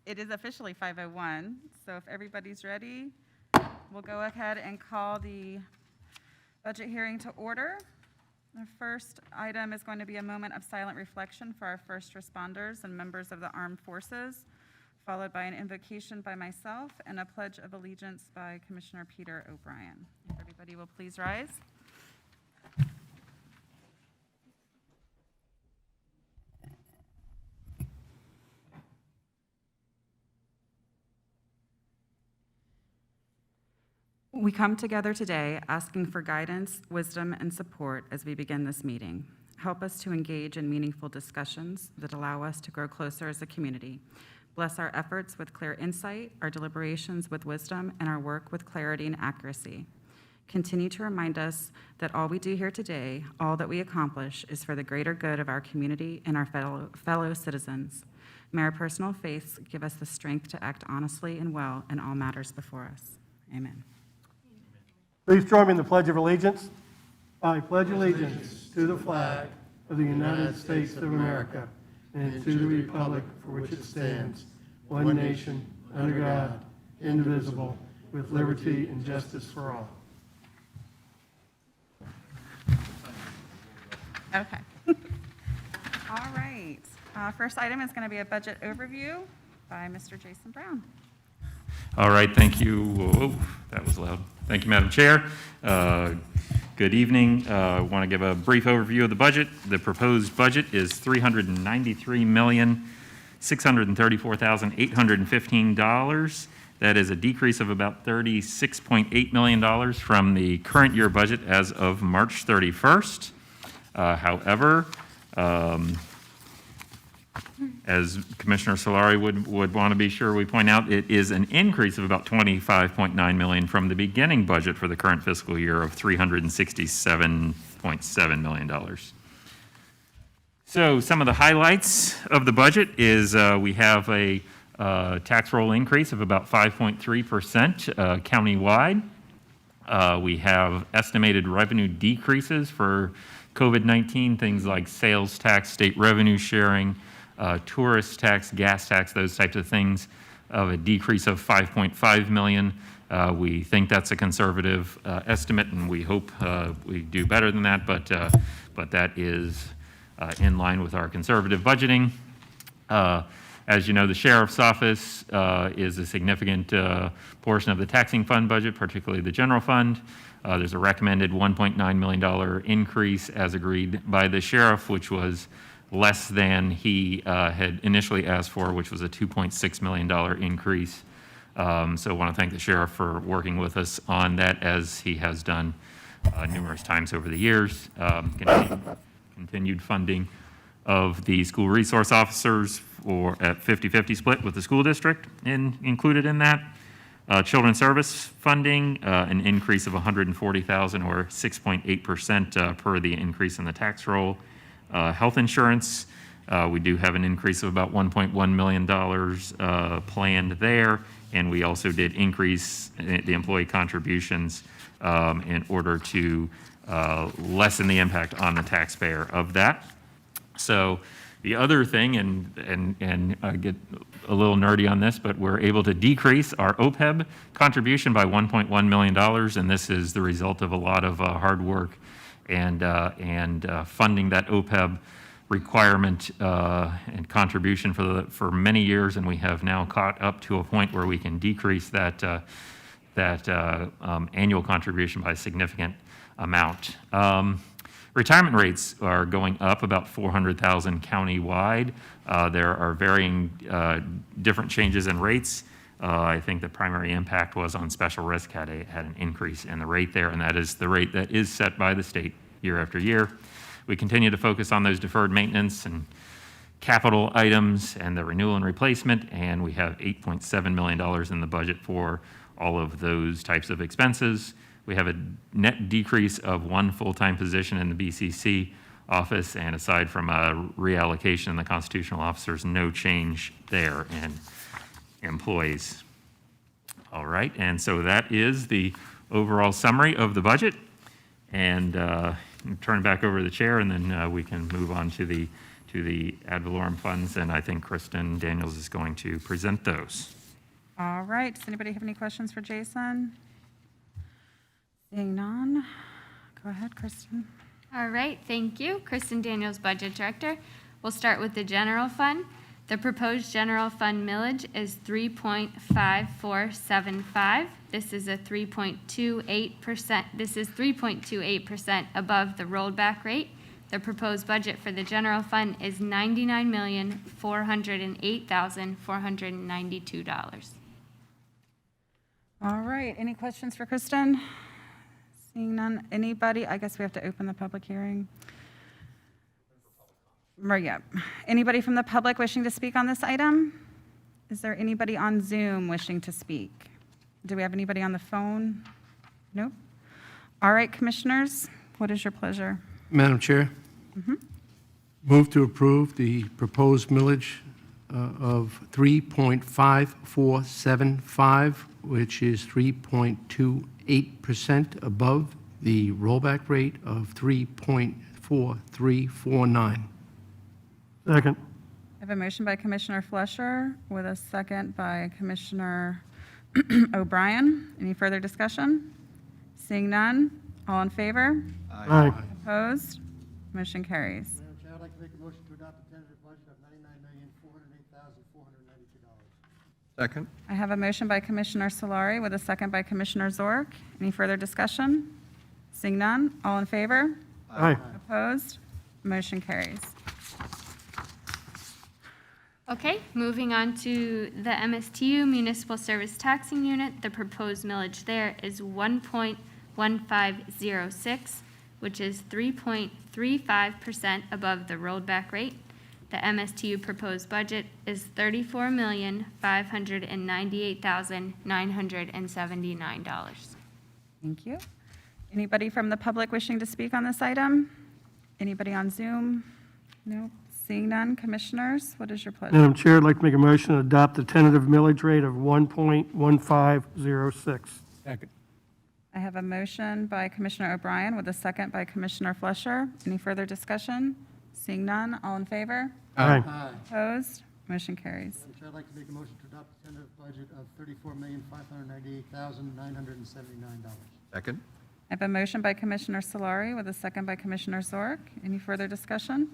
It is officially 5:01, so if everybody's ready, we'll go ahead and call the budget hearing to order. The first item is going to be a moment of silent reflection for our first responders and members of the armed forces, followed by an invocation by myself and a pledge of allegiance by Commissioner Peter O'Brien. If everybody will please rise. We come together today asking for guidance, wisdom, and support as we begin this meeting. Help us to engage in meaningful discussions that allow us to grow closer as a community. Bless our efforts with clear insight, our deliberations with wisdom, and our work with clarity and accuracy. Continue to remind us that all we do here today, all that we accomplish, is for the greater good of our community and our fellow citizens. May our personal faiths give us the strength to act honestly and well in all matters before us. Amen. Please join me in the Pledge of Allegiance. I pledge allegiance to the flag of the United States of America and to the republic for which it stands, one nation, under God, indivisible, with liberty and justice for all. Okay. All right. First item is going to be a budget overview by Mr. Jason Brown. All right, thank you. Whoa, that was loud. Thank you, Madam Chair. Good evening. I want to give a brief overview of the budget. The proposed budget is $393,634,815. That is a decrease of about $36.8 million from the current year budget as of March 31st. However, as Commissioner Solari would want to be sure we point out, it is an increase of about $25.9 million from the beginning budget for the current fiscal year of $367.7 million. So some of the highlights of the budget is we have a tax roll increase of about 5.3% countywide. We have estimated revenue decreases for COVID-19, things like sales tax, state revenue sharing, tourist tax, gas tax, those types of things, of a decrease of $5.5 million. We think that's a conservative estimate, and we hope we do better than that, but that is in line with our conservative budgeting. As you know, the Sheriff's Office is a significant portion of the taxing fund budget, particularly the general fund. There's a recommended $1.9 million increase as agreed by the sheriff, which was less than he had initially asked for, which was a $2.6 million increase. So I want to thank the sheriff for working with us on that, as he has done numerous times over the years. Continued funding of the school resource officers for at 50-50 split with the school district included in that. Children's service funding, an increase of $140,000 or 6.8% per the increase in the tax roll. Health insurance, we do have an increase of about $1.1 million planned there, and we also did increase the employee contributions in order to lessen the impact on the taxpayer of that. So the other thing, and I get a little nerdy on this, but we're able to decrease our OPEB contribution by $1.1 million, and this is the result of a lot of hard work and funding that OPEB requirement and contribution for many years, and we have now caught up to a point where we can decrease that annual contribution by a significant amount. Retirement rates are going up about 400,000 countywide. There are varying different changes in rates. I think the primary impact was on special risk had an increase in the rate there, and that is the rate that is set by the state year after year. We continue to focus on those deferred maintenance and capital items and the renewal and replacement, and we have $8.7 million in the budget for all of those types of expenses. We have a net decrease of one full-time position in the BCC office, and aside from a reallocation in the constitutional officers, no change there in employees. All right, and so that is the overall summary of the budget. And turn it back over to the chair, and then we can move on to the to the ad valorem funds, and I think Kristen Daniels is going to present those. All right, does anybody have any questions for Jason? Seeing none, go ahead, Kristen. All right, thank you. Kristen Daniels, Budget Director. We'll start with the general fund. The proposed general fund millage is 3.5475. This is a 3.28%. This is 3.28% above the rolled back rate. The proposed budget for the general fund is $99,408,492. All right, any questions for Kristen? Seeing none, anybody? I guess we have to open the public hearing. Yep. Anybody from the public wishing to speak on this item? Is there anybody on Zoom wishing to speak? Do we have anybody on the phone? Nope. All right, commissioners, what is your pleasure? Madam Chair? Move to approve the proposed millage of 3.5475, which is 3.28% above the rollback rate of 3.4349. Second. I have a motion by Commissioner Flesher with a second by Commissioner O'Brien. Any further discussion? Seeing none, all in favor? Aye. Opposed? Motion carries. Madam Chair, I'd like to make a motion to adopt a tentative budget of $99,408,492. Second. I have a motion by Commissioner Solari with a second by Commissioner Zork. Any further discussion? Seeing none, all in favor? Aye. Opposed? Motion carries. Okay, moving on to the MSTU Municipal Service Taxing Unit. The proposed millage there is 1.1506, which is 3.35% above the rolled back rate. The MSTU proposed budget is $34,598,979. Thank you. Anybody from the public wishing to speak on this item? Anybody on Zoom? No. Seeing none, commissioners, what is your pleasure? Madam Chair, I'd like to make a motion to adopt the tentative millage rate of 1.1506. Second. I have a motion by Commissioner O'Brien with a second by Commissioner Flesher. Any further discussion? Seeing none, all in favor? Aye. Opposed? Motion carries. Madam Chair, I'd like to make a motion to adopt a tentative budget of $34,598,979. Second. I have a motion by Commissioner Solari with a second by Commissioner Zork. Any further discussion?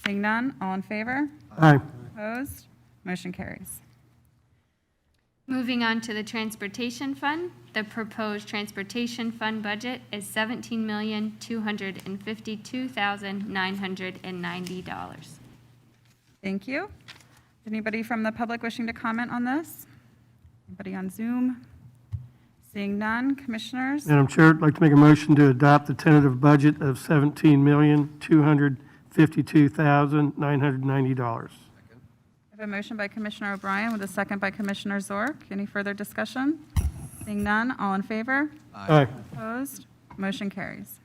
Seeing none, all in favor? Aye. Opposed? Motion carries. Moving on to the Transportation Fund. The proposed Transportation Fund budget is $17,252,990. Thank you. Anybody from the public wishing to comment on this? Anybody on Zoom? Seeing none, commissioners? Madam Chair, I'd like to make a motion to adopt the tentative budget of $17,252,990. I have a motion by Commissioner O'Brien with a second by Commissioner Zork. Any further discussion? Seeing none, all in favor? Aye. Opposed? Motion carries.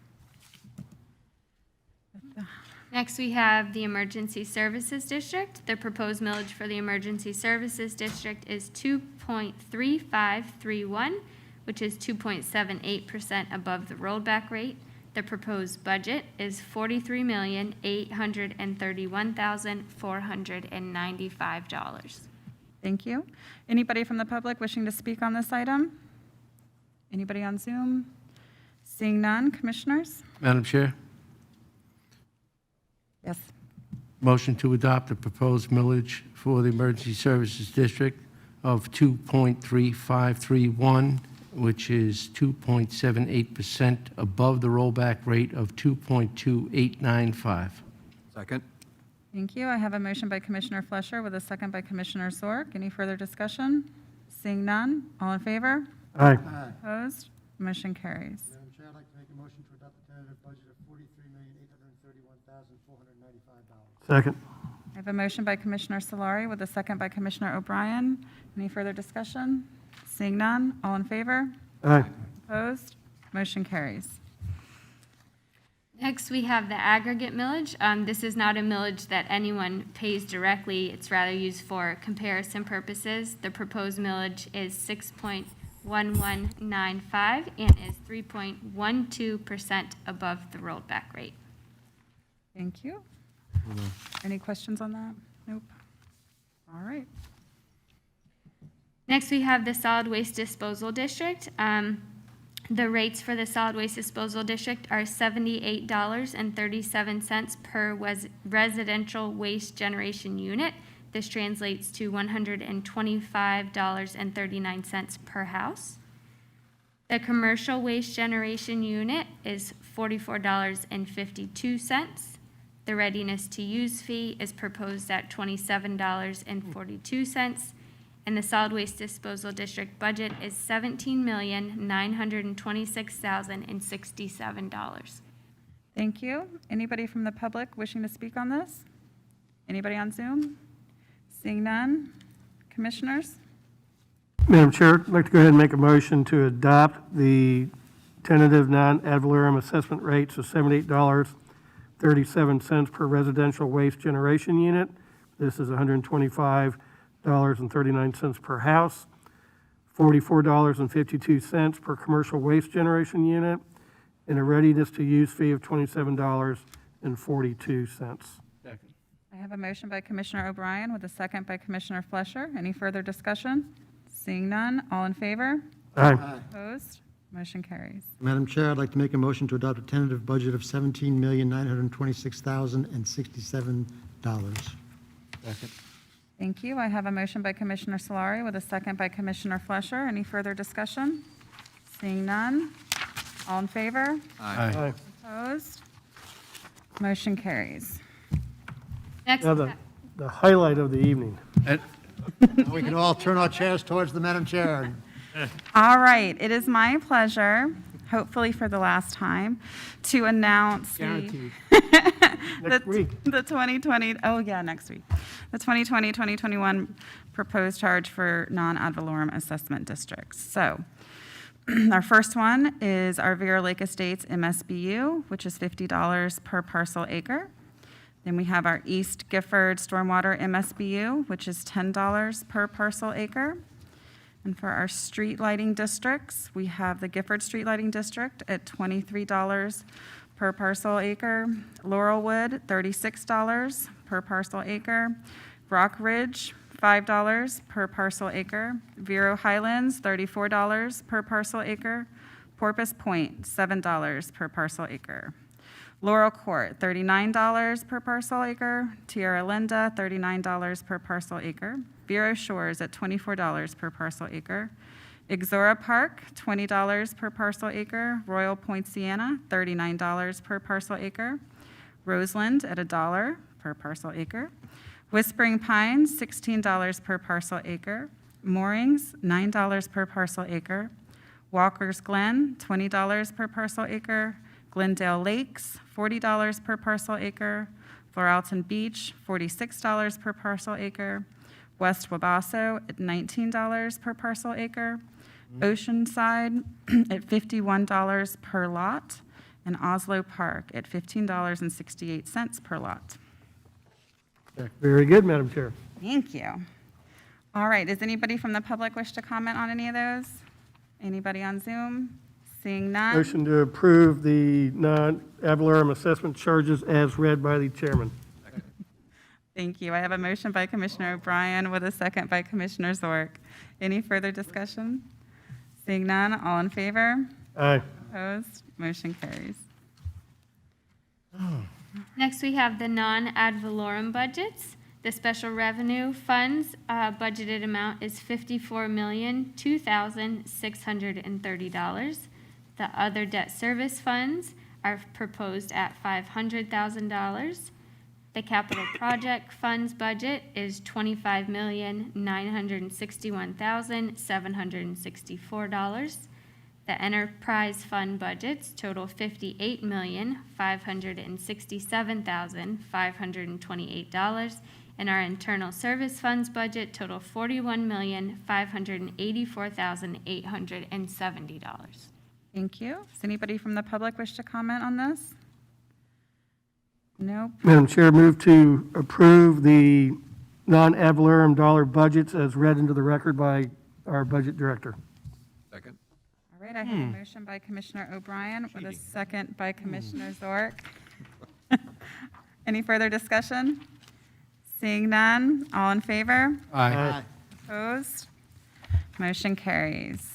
Next, we have the Emergency Services District. The proposed millage for the Emergency Services District is 2.3531, which is 2.78% above the rollback rate. The proposed budget is $43,831,495. Thank you. Anybody from the public wishing to speak on this item? Anybody on Zoom? Seeing none, commissioners? Madam Chair, Yes. motion to adopt the proposed millage for the Emergency Services District of 2.3531, which is 2.78% above the rollback rate of 2.2895. Second. Thank you. I have a motion by Commissioner Flesher with a second by Commissioner Zork. Any further discussion? Seeing none, all in favor? Aye. Opposed? Motion carries. Madam Chair, I'd like to make a motion to adopt a tentative budget of $43,831,495. Second. I have a motion by Commissioner Solari with a second by Commissioner O'Brien. Any further discussion? Seeing none, all in favor? Aye. Opposed? Motion carries. Next, we have the aggregate millage. This is not a millage that anyone pays directly. It's rather used for comparison purposes. The proposed millage is 6.1195 and is 3.12% above the rolled back rate. Thank you. Any questions on that? Nope. All right. Next, we have the solid waste disposal district. The rates for the solid waste disposal district are $78.37 per residential waste generation unit. This translates to $125.39 per house. The commercial waste generation unit is $44.52. The readiness to use fee is proposed at $27.42. And the solid waste disposal district budget is $17,926,067. Thank you. Anybody from the public wishing to speak on this? Anybody on Zoom? Seeing none. Commissioners? Madam Chair, I'd like to go ahead and make a motion to adopt the tentative non-ad valorem assessment rates of $78.37 per residential waste generation unit. This is $125.39 per house, $44.52 per commercial waste generation unit, and a readiness to use fee of $27.42. I have a motion by Commissioner O'Brien with a second by Commissioner Flesher. Any further discussion? Seeing none, all in favor? Aye. Opposed? Motion carries. Madam Chair, I'd like to make a motion to adopt a tentative budget of $17,926,067. Thank you. I have a motion by Commissioner Solari with a second by Commissioner Flesher. Any further discussion? Seeing none, all in favor? Aye. Opposed? Motion carries. Next, Now, the highlight of the evening. We can all turn our chairs towards the Madam Chair. All right, it is my pleasure, hopefully for the last time, to announce Guaranteed. the Next week. the 2020, oh yeah, next week. The 2020-2021 proposed charge for non-ad valorem assessment districts. So our first one is our Vera Lake Estates MSBU, which is $50 per parcel acre. Then we have our East Gifford Stormwater MSBU, which is $10 per parcel acre. And for our street lighting districts, we have the Gifford Street Lighting District at $23 per parcel acre. Laurelwood, $36 per parcel acre. Rock Ridge, $5 per parcel acre. Vero Highlands, $34 per parcel acre. Porpoise Point, $7 per parcel acre. Laurel Court, $39 per parcel acre. Tierra Linda, $39 per parcel acre. Vero Shores at $24 per parcel acre. Exora Park, $20 per parcel acre. Royal Point Sienna, $39 per parcel acre. Roseland at $1 per parcel acre. Whispering Pines, $16 per parcel acre. Moorings, $9 per parcel acre. Walker's Glen, $20 per parcel acre. Glendale Lakes, $40 per parcel acre. Floralton Beach, $46 per parcel acre. West Wabasso at $19 per parcel acre. Oceanside at $51 per lot. And Oslo Park at $15.68 per lot. Very good, Madam Chair. Thank you. All right, does anybody from the public wish to comment on any of those? Anybody on Zoom? Seeing none? Motion to approve the non-ad valorem assessment charges as read by the chairman. Thank you. I have a motion by Commissioner O'Brien with a second by Commissioner Zork. Any further discussion? Seeing none, all in favor? Aye. Opposed? Motion carries. next we have the non-ad valorem budgets. The special revenue funds budgeted amount is $54,002,630. The other debt service funds are proposed at $500,000. The capital project funds budget is $25,961,764. The enterprise fund budgets total $58,567,528. And our internal service funds budget total $41,584,870. Thank you. Does anybody from the public wish to comment on this? Nope. Madam Chair, move to approve the non-ad valorem dollar budgets as read into the record by our budget director. Second. All right, I have a motion by Commissioner O'Brien with a second by Commissioner Zork. Any further discussion? Seeing none, all in favor? Aye. Opposed? Motion carries.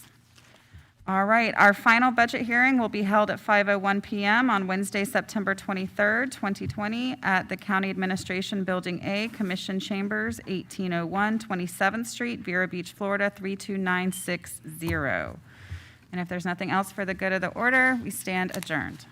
All right, our final budget hearing will be held at 5:01 PM on Wednesday, September 23rd, 2020, at the County Administration Building A, Commission Chambers, 1801 27th Street, Vero Beach, Florida, 32960. And if there's nothing else for the good of the order, we stand adjourned.